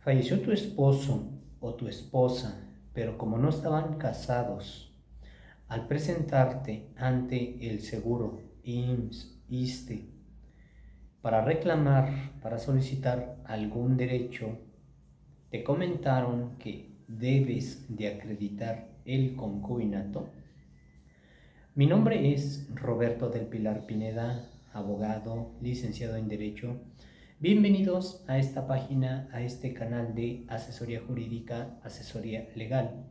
Falleció tu esposo o tu esposa, pero como no estaban casados, al presentarte ante el seguro IMSS, ISSSTE, para reclamar, para solicitar algún derecho, te comentaron que debes de acreditar el concubinato. Mi nombre es Roberto del Pilar Pineda, abogado, licenciado en Derecho. Bienvenidos a esta página, a este canal de asesoría jurídica, asesoría legal.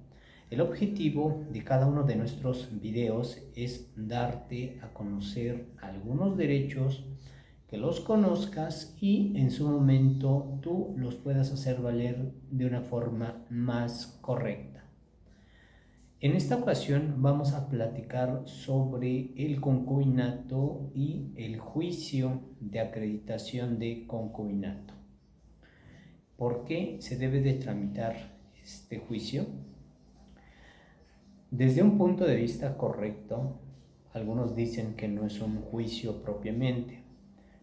El objetivo de cada uno de nuestros videos es darte a conocer algunos derechos, que los conozcas y en su momento tú los puedas hacer valer de una forma más correcta. En esta ocasión vamos a platicar sobre el concubinato y el juicio de acreditación de concubinato. ¿Por qué se debe de tramitar este juicio? Desde un punto de vista correcto, algunos dicen que no es un juicio propiamente,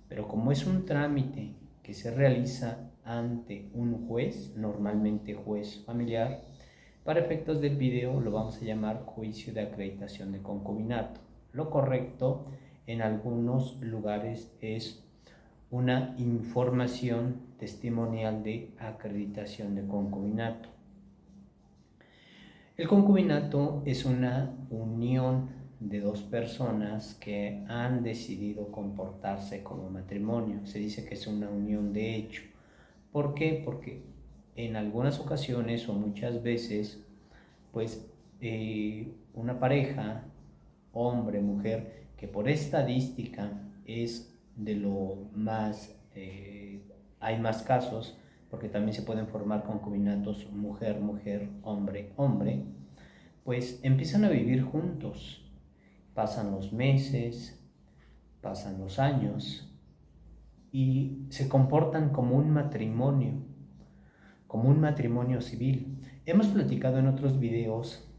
pero como es un trámite que se realiza ante un juez, normalmente juez familiar, para efectos del video lo vamos a llamar juicio de acreditación de concubinato. Lo correcto en algunos lugares es una información testimonial de acreditación de concubinato. El concubinato es una unión de dos personas que han decidido comportarse como matrimonio. Se dice que es una unión de hecho. ¿Por qué? Porque en algunas ocasiones o muchas veces, pues una pareja, hombre, mujer, que por estadística es de lo más, hay más casos, porque también se pueden formar concubinatos mujer, mujer, hombre, hombre, pues empiezan a vivir juntos. Pasan los meses, pasan los años y se comportan como un matrimonio civil. Hemos platicado en otros videos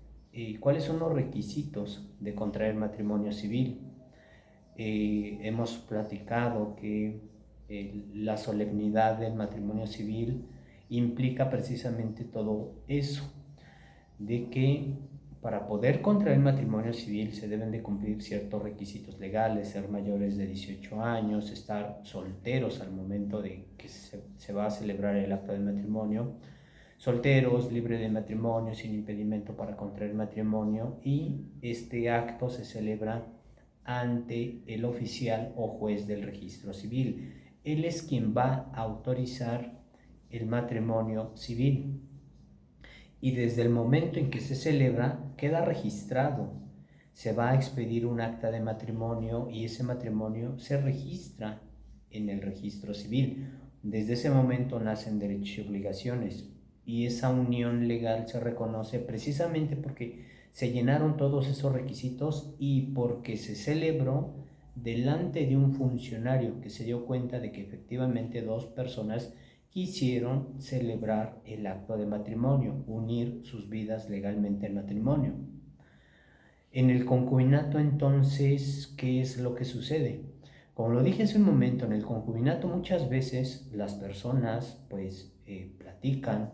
cuáles son los requisitos de contraer matrimonio civil. Hemos platicado que la solemnidad del matrimonio civil implica precisamente todo eso, de que para poder contraer matrimonio civil se deben de cumplir ciertos requisitos legales, ser mayores de 18 años, estar solteros al momento de que se va a celebrar el acto de matrimonio, solteros, libre de matrimonio, sin impedimento para contraer matrimonio, y este acto se celebra ante el oficial o juez del registro civil. Él es quien va a autorizar el matrimonio civil y desde el momento en que se celebra queda registrado. Se va a expedir un acta de matrimonio y ese matrimonio se registra en el registro civil. Desde ese momento nacen derechos y obligaciones y esa unión legal se reconoce precisamente porque se llenaron todos esos requisitos y porque se celebró delante de un funcionario que se dio cuenta de que efectivamente dos personas quisieron celebrar el acto de matrimonio, unir sus vidas legalmente en matrimonio. En el concubinato, entonces, ¿qué es lo que sucede? Como lo dije hace un momento, en el concubinato muchas veces las personas pues platican,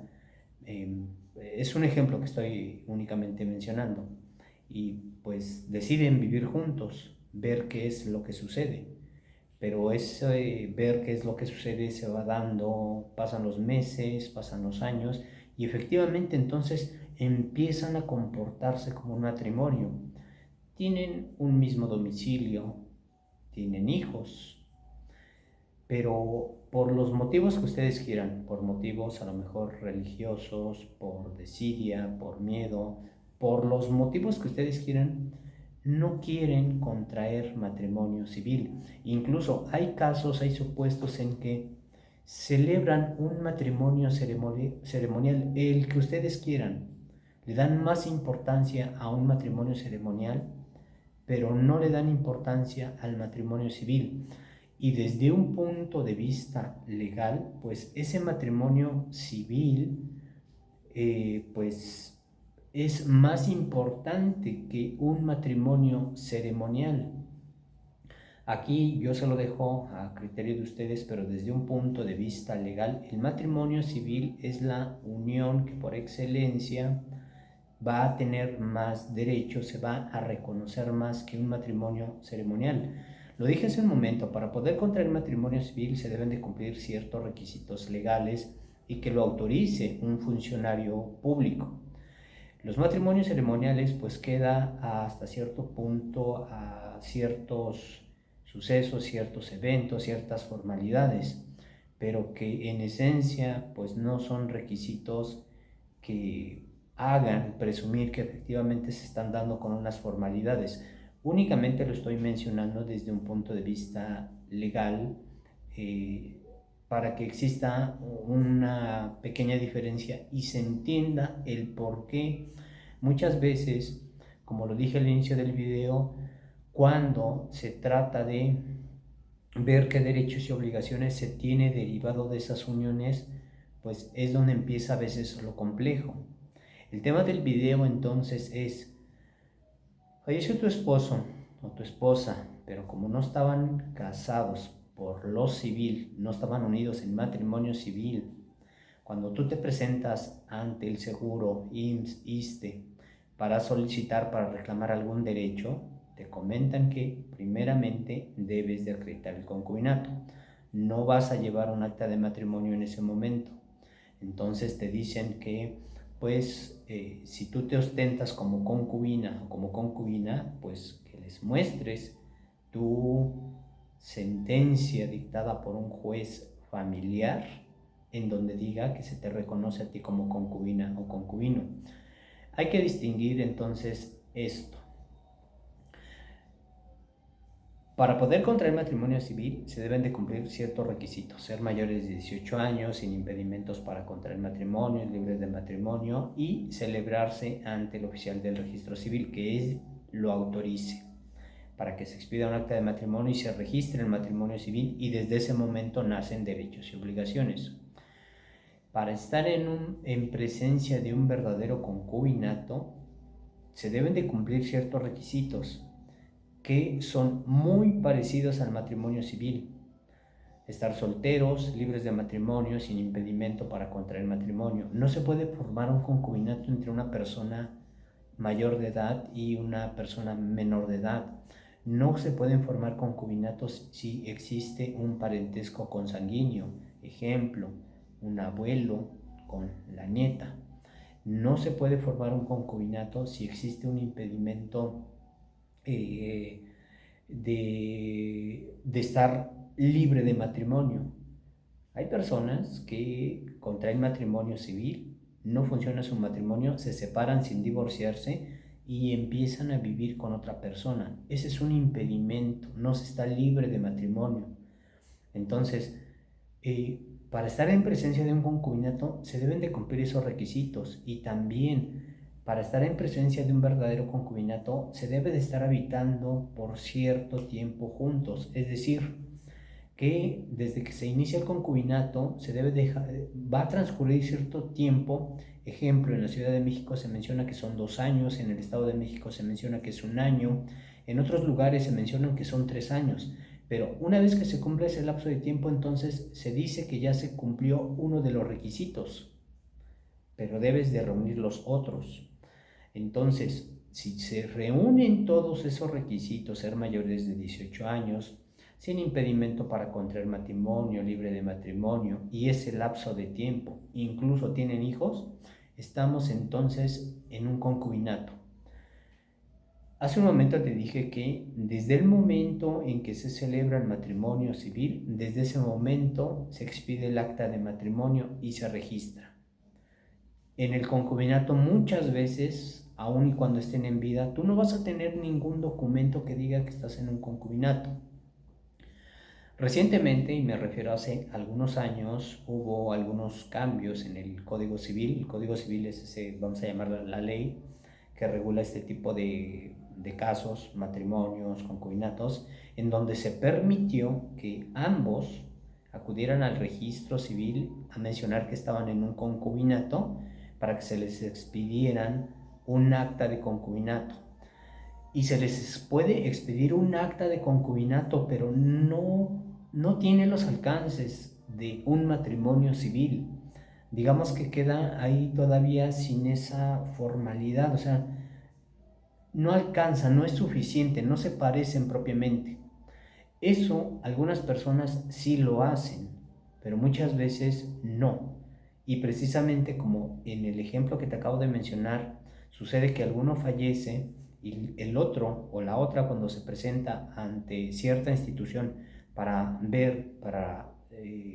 es un ejemplo que estoy únicamente mencionando, y pues deciden vivir juntos, ver qué es lo que sucede. Pero ese ver qué es lo que sucede se va dando, pasan los meses, pasan los años y efectivamente entonces empiezan a comportarse como un matrimonio. Tienen un mismo domicilio, tienen hijos, pero por los motivos que ustedes quieran, por motivos a lo mejor religiosos, por desidia, por miedo, por los motivos que ustedes quieran, no quieren contraer matrimonio civil. Incluso hay casos, hay supuestos en que celebran un matrimonio ceremonial, el que ustedes quieran. Le dan más importancia a un matrimonio ceremonial, pero no le dan importancia al matrimonio civil. Y desde un punto de vista legal, pues ese matrimonio civil, pues es más importante que un matrimonio ceremonial. Aquí yo se lo dejo a criterio de ustedes, pero desde un punto de vista legal, el matrimonio civil es la unión que por excelencia va a tener más derechos, se va a reconocer más que un matrimonio ceremonial. Lo dije hace un momento, para poder contraer matrimonio civil se deben de cumplir ciertos requisitos legales y que lo autorice un funcionario público. Los matrimonios ceremoniales pues queda hasta cierto punto a ciertos sucesos, ciertos eventos, ciertas formalidades, pero que en esencia pues no son requisitos que hagan presumir que efectivamente se están dando con unas formalidades. Únicamente lo estoy mencionando desde un punto de vista legal, eh, para que exista una pequeña diferencia y se entienda el por qué muchas veces, como lo dije al inicio del video, cuando se trata de ver qué derechos y obligaciones se tiene derivado de esas uniones, pues es donde empieza a veces lo complejo. El tema del video entonces es: falleció tu esposo o tu esposa, pero como no estaban casados por lo civil, no estaban unidos en matrimonio civil, cuando tú te presentas ante el seguro IMSS, ISSSTE, para solicitar, para reclamar algún derecho, te comentan que primeramente debes de acreditar el concubinato. No vas a llevar un acta de matrimonio en ese momento. Entonces te dicen que pues si tú te ostentas como concubina o como concubina, pues que les muestres tu sentencia dictada por un juez familiar en donde diga que se te reconoce a ti como concubina o concubino. Hay que distinguir entonces esto. Para poder contraer matrimonio civil se deben de cumplir ciertos requisitos: ser mayores de 18 años, sin impedimentos para contraer matrimonio, libres de matrimonio, y celebrarse ante el oficial del registro civil, que es lo autorice, para que se expida un acta de matrimonio y se registre el matrimonio civil, y desde ese momento nacen derechos y obligaciones. Para estar en presencia de un verdadero concubinato se deben de cumplir ciertos requisitos que son muy parecidos al matrimonio civil: estar solteros, libres de matrimonio, sin impedimento para contraer matrimonio. No se puede formar un concubinato entre una persona mayor de edad y una persona menor de edad. No se pueden formar concubinatos si existe un parentesco consanguíneo, ejemplo, un abuelo con la nieta. No se puede formar un concubinato si existe un impedimento de estar libre de matrimonio. Hay personas que contraen matrimonio civil, no funciona su matrimonio, se separan sin divorciarse y empiezan a vivir con otra persona. Ese es un impedimento, no se está libre de matrimonio. Entonces, para estar en presencia de un concubinato se deben de cumplir esos requisitos, y también para estar en presencia de un verdadero concubinato se debe de estar habitando por cierto tiempo juntos. Es decir, que desde que se inicia el concubinato se debe dejar, va a transcurrir cierto tiempo. Ejemplo, en la Ciudad de México se menciona que son 2 años, en el Estado de México se menciona que es 1 año, en otros lugares se mencionan que son 3 años. Pero una vez que se cumple ese lapso de tiempo, entonces se dice que ya se cumplió uno de los requisitos, pero debes de reunir los otros. Entonces, si se reúnen todos esos requisitos: ser mayores de 18 años, sin impedimento para contraer matrimonio, libre de matrimonio, y ese lapso de tiempo, incluso tienen hijos, estamos entonces en un concubinato. Hace un momento te dije que desde el momento en que se celebra el matrimonio civil, desde ese momento se expide el acta de matrimonio y se registra. En el concubinato muchas veces, aun y cuando estén en vida, tú no vas a tener ningún documento que diga que estás en un concubinato. Recientemente, y me refiero a hace algunos años, hubo algunos cambios en el Código Civil. El Código Civil es ese, vamos a llamarlo, la ley que regula este tipo de casos, matrimonios, concubinatos, en donde se permitió que ambos acudieran al registro civil a mencionar que estaban en un concubinato, para que se les expidieran un acta de concubinato. y se les puede expedir un acta de concubinato, pero no tiene los alcances de un matrimonio civil. Digamos que queda ahí todavía sin esa formalidad, o sea, no alcanza, no es suficiente, no se parecen propiamente. Eso algunas personas sí lo hacen, pero muchas veces no. Y precisamente como en el ejemplo que te acabo de mencionar, sucede que alguno fallece y el otro o la otra cuando se presenta ante cierta institución para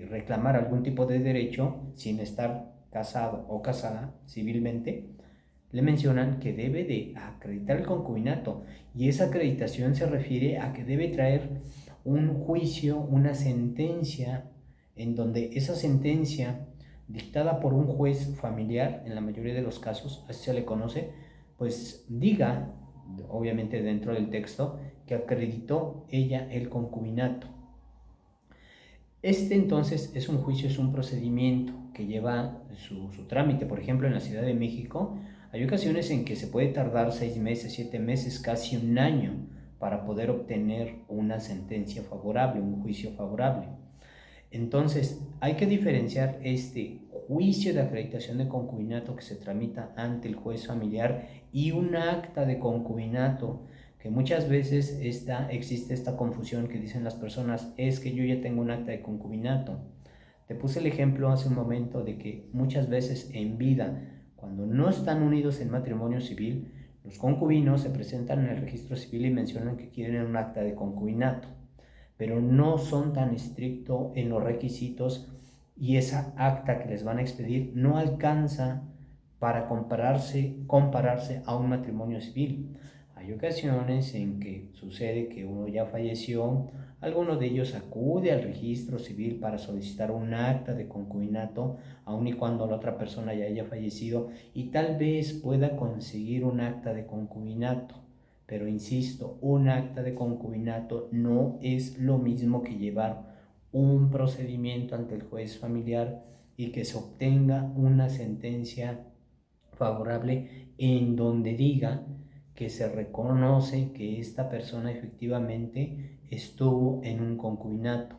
reclamar algún tipo de derecho sin estar casado o casada civilmente, le mencionan que debe de acreditar el concubinato, y esa acreditación se refiere a que debe traer un juicio, una sentencia, en donde esa sentencia dictada por un juez familiar, en la mayoría de los casos, así se le conoce, pues diga, obviamente dentro del texto, que acreditó ella el concubinato. Este entonces es un juicio, es un procedimiento que lleva su trámite. Por ejemplo, en la Ciudad de México hay ocasiones en que se puede tardar 6 meses, 7 meses, casi un año para poder obtener una sentencia favorable, un juicio favorable. Entonces, hay que diferenciar este juicio de acreditación de concubinato que se tramita ante el juez familiar y un acta de concubinato, que muchas veces existe esta confusión que dicen las personas, es que yo ya tengo un acta de concubinato. Te puse el ejemplo hace un momento de que muchas veces en vida, cuando no están unidos en matrimonio civil, los concubinos se presentan en el registro civil y mencionan que quieren un acta de concubinato, pero no son tan estrictos en los requisitos, y esa acta que les van a expedir no alcanza para compararse a un matrimonio civil. Hay ocasiones en que sucede que uno ya falleció, alguno de ellos acude al registro civil para solicitar un acta de concubinato, aun y cuando la otra persona ya haya fallecido, y tal vez pueda conseguir un acta de concubinato. Pero insisto, un acta de concubinato no es lo mismo que llevar un procedimiento ante el juez familiar y que se obtenga una sentencia favorable en donde diga que se reconoce que esta persona efectivamente estuvo en un concubinato.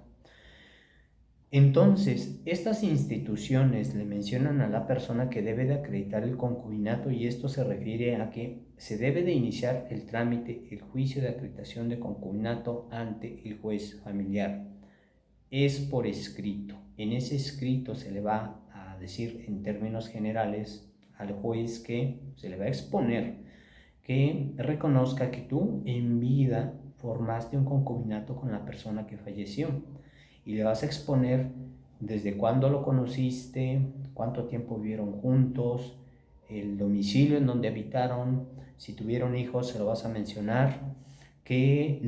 Entonces, estas instituciones le mencionan a la persona que debe de acreditar el concubinato, y esto se refiere a que se debe de iniciar el trámite, el juicio de acreditación de concubinato ante el juez familiar. Es por escrito. En ese escrito se le va a decir en términos generales al juez, que se le va a exponer que reconozca que tú en vida formaste un concubinato con la persona que falleció, y le vas a exponer desde cuándo lo conociste, cuánto tiempo vivieron juntos, el domicilio en donde habitaron, si tuvieron hijos se lo vas a mencionar, que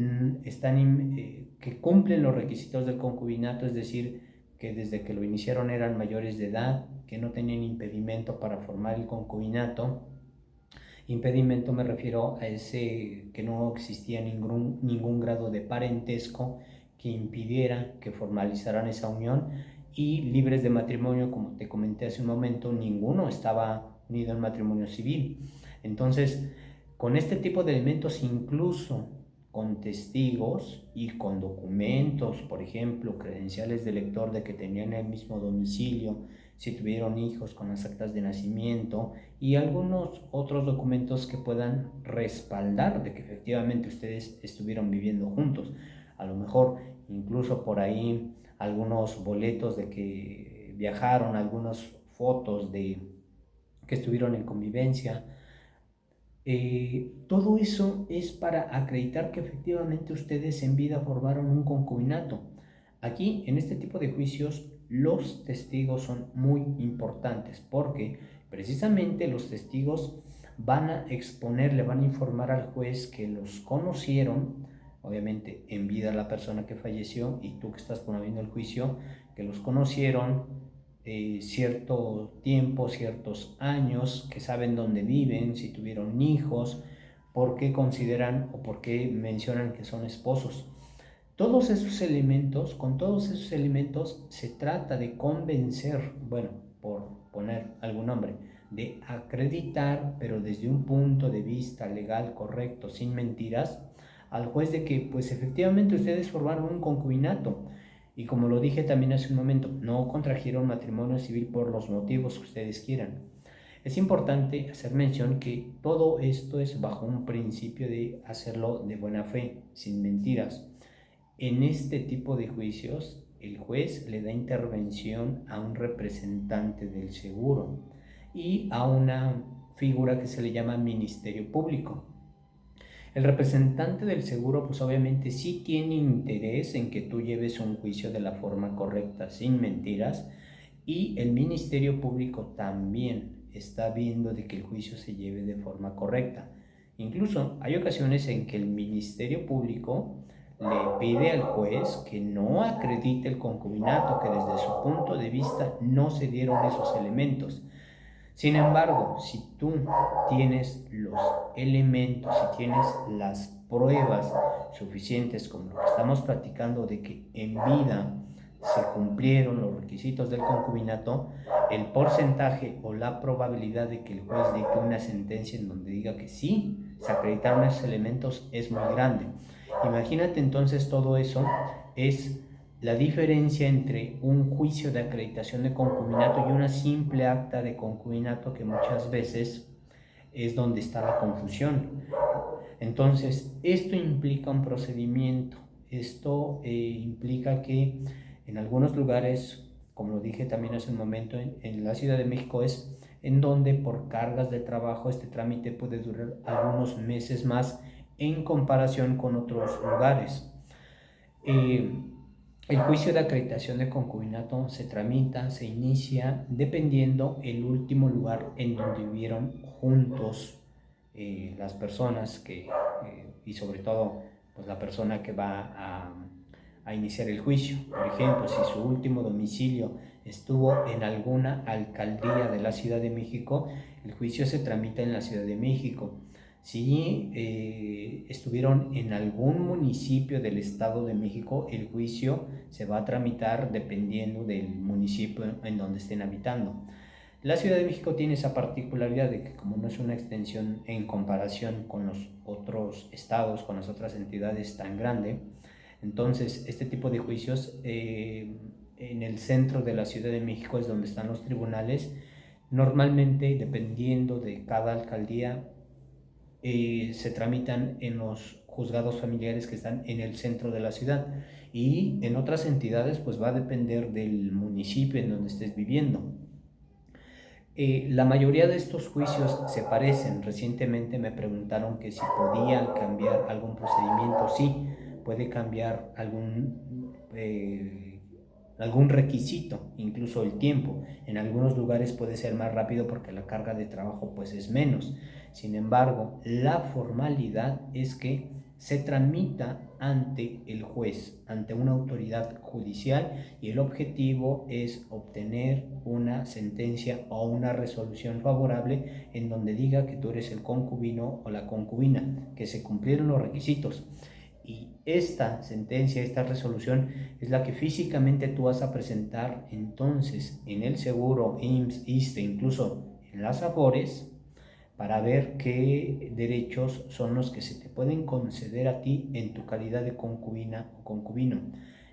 que cumplen los requisitos del concubinato, es decir, que desde que lo iniciaron eran mayores de edad, que no tenían impedimento para formar el concubinato. Impedimento me refiero a ese que no existía ningún grado de parentesco que impidiera que formalizaran esa unión, y libres de matrimonio, como te comenté hace un momento, ninguno estaba unido en matrimonio civil. Entonces, con este tipo de elementos, incluso con testigos y con documentos, por ejemplo, credenciales de lector de que tenían el mismo domicilio, si tuvieron hijos, con las actas de nacimiento y algunos otros documentos que puedan respaldar de que efectivamente ustedes estuvieron viviendo juntos. A lo mejor incluso por ahí algunos boletos de que viajaron, algunas fotos de que estuvieron en convivencia. Todo eso es para acreditar que efectivamente ustedes en vida formaron un concubinato. Aquí, en este tipo de juicios, los testigos son muy importantes, porque precisamente los testigos van a exponer, le van a informar al juez que los conocieron, obviamente en vida la persona que falleció y tú que estás promoviendo el juicio, que los conocieron cierto tiempo, ciertos años, que saben dónde viven, si tuvieron hijos, por qué consideran o por qué mencionan que son esposos. Todos esos elementos, con todos esos elementos se trata de convencer, bueno, por poner algún nombre, de acreditar, pero desde un punto de vista legal correcto, sin mentiras, al juez de que pues efectivamente ustedes formaron un concubinato y, como lo dije también hace un momento, no contrajeron matrimonio civil por los motivos que ustedes quieran. Es importante hacer mención que todo esto es bajo un principio de hacerlo de buena fe, sin mentiras. En este tipo de juicios, el juez le da intervención a un representante del seguro y a una figura que se le llama Ministerio Público. El representante del seguro pues obviamente sí tiene interés en que tú lleves un juicio de la forma correcta, sin mentiras, y el Ministerio Público también está viendo de que el juicio se lleve de forma correcta. Incluso hay ocasiones en que el Ministerio Público le pide al juez que no acredite el concubinato, que desde su punto de vista no se dieron esos elementos. Sin embargo, si tú tienes los elementos, si tienes las pruebas suficientes, como lo que estamos platicando, de que en vida se cumplieron los requisitos del concubinato, el porcentaje o la probabilidad de que el juez dicte una sentencia en donde diga que sí, se acreditaron esos elementos es muy grande. Imagínate entonces, todo eso es la diferencia entre un juicio de acreditación de concubinato y una simple acta de concubinato, que muchas veces es donde está la confusión. Entonces, esto implica un procedimiento. Esto implica que en algunos lugares, como lo dije también hace un momento, en la Ciudad de México es en donde por cargas de trabajo este trámite puede durar algunos meses más en comparación con otros lugares. El juicio de acreditación de concubinato se tramita, se inicia dependiendo el último lugar en donde vivieron juntos las personas y sobre todo pues la persona que va a iniciar el juicio. Por ejemplo, si su último domicilio estuvo en alguna alcaldía de la Ciudad de México, el juicio se tramita en la Ciudad de México. Si estuvieron en algún municipio del Estado de México, el juicio se va a tramitar dependiendo del municipio en donde estén habitando. La Ciudad de México tiene esa particularidad de que, como no es una extensión en comparación con los otros estados, con las otras entidades tan grande, entonces este tipo de juicios en el centro de la Ciudad de México es donde están los tribunales. Normalmente, dependiendo de cada alcaldía, se tramitan en los juzgados familiares que están en el centro de la ciudad, y en otras entidades pues va a depender del municipio en donde estés viviendo. La mayoría de estos juicios se parecen. Recientemente me preguntaron que si podía cambiar algún procedimiento. Sí, puede cambiar algún requisito, incluso el tiempo. En algunos lugares puede ser más rápido porque la carga de trabajo pues es menos. Sin embargo, la formalidad es que se tramita ante el juez, ante una autoridad judicial, y el objetivo es obtener una sentencia o una resolución favorable en donde diga que tú eres el concubino o la concubina, que se cumplieron los requisitos. Y esta sentencia, esta resolución es la que físicamente tú vas a presentar entonces en el seguro, IMSS, ISSSTE, incluso en las AFORES, para ver qué derechos son los que se te pueden conceder a ti en tu calidad de concubina o concubino.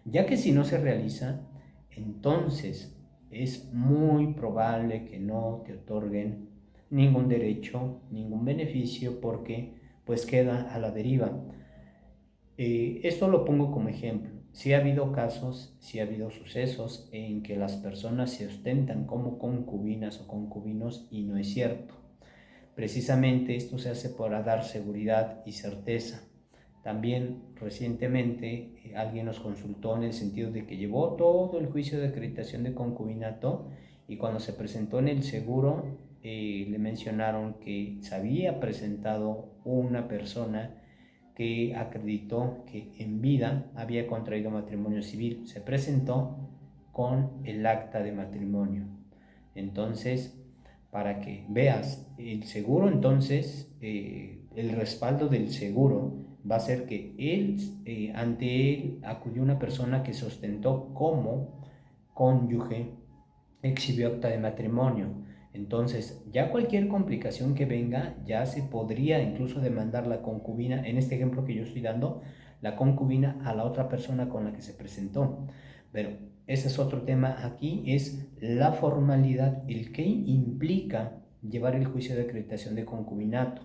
Ya que si no se realiza, entonces es muy probable que no te otorguen ningún derecho, ningún beneficio, porque pues queda a la deriva. Esto lo pongo como ejemplo. Sí ha habido casos, sí ha habido sucesos en que las personas se ostentan como concubinas o concubinos y no es cierto. Precisamente esto se hace para dar seguridad y certeza. También recientemente alguien nos consultó en el sentido de que llevó todo el juicio de acreditación de concubinato, y cuando se presentó en el seguro le mencionaron que se había presentado una persona que acreditó que en vida había contraído matrimonio civil. Se presentó con el acta de matrimonio. Entonces, para que veas, el seguro entonces, el respaldo del seguro va a ser que ante él acudió una persona que se ostentó como cónyuge, exhibió acta de matrimonio. Entonces, ya cualquier complicación que venga, ya se podría incluso demandar la concubina, en este ejemplo que yo estoy dando, la concubina a la otra persona con la que se presentó. Pero ese es otro tema aquí, es la formalidad, el que implica llevar el juicio de acreditación de concubinato.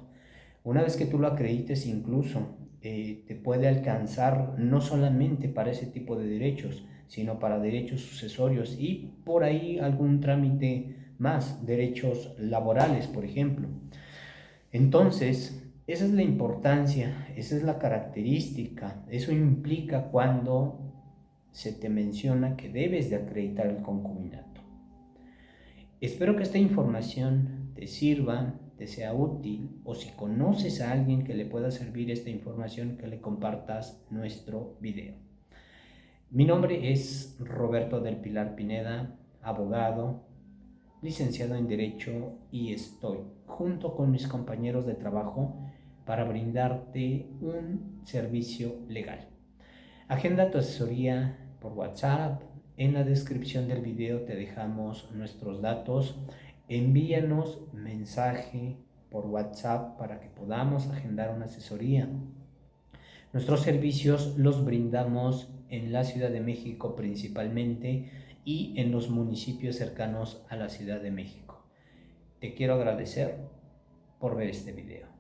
Una vez que tú lo acredites, incluso te puede alcanzar no solamente para ese tipo de derechos, sino para derechos sucesorios y por ahí algún trámite más, derechos laborales, por ejemplo. Entonces, esa es la importancia, esa es la característica, eso implica cuando se te menciona que debes de acreditar el concubinato. Espero que esta información te sirva, te sea útil, o si conoces a alguien que le pueda servir esta información, que le compartas nuestro video. Mi nombre es Roberto del Pilar Pineda, abogado, licenciado en Derecho, y estoy junto con mis compañeros de trabajo para brindarte un servicio legal. Agenda tu asesoría por WhatsApp. En la descripción del video te dejamos nuestros datos. Envíanos mensaje por WhatsApp para que podamos agendar una asesoría. Nuestros servicios los brindamos en la Ciudad de México principalmente y en los municipios cercanos a la Ciudad de México. Te quiero agradecer por ver este video.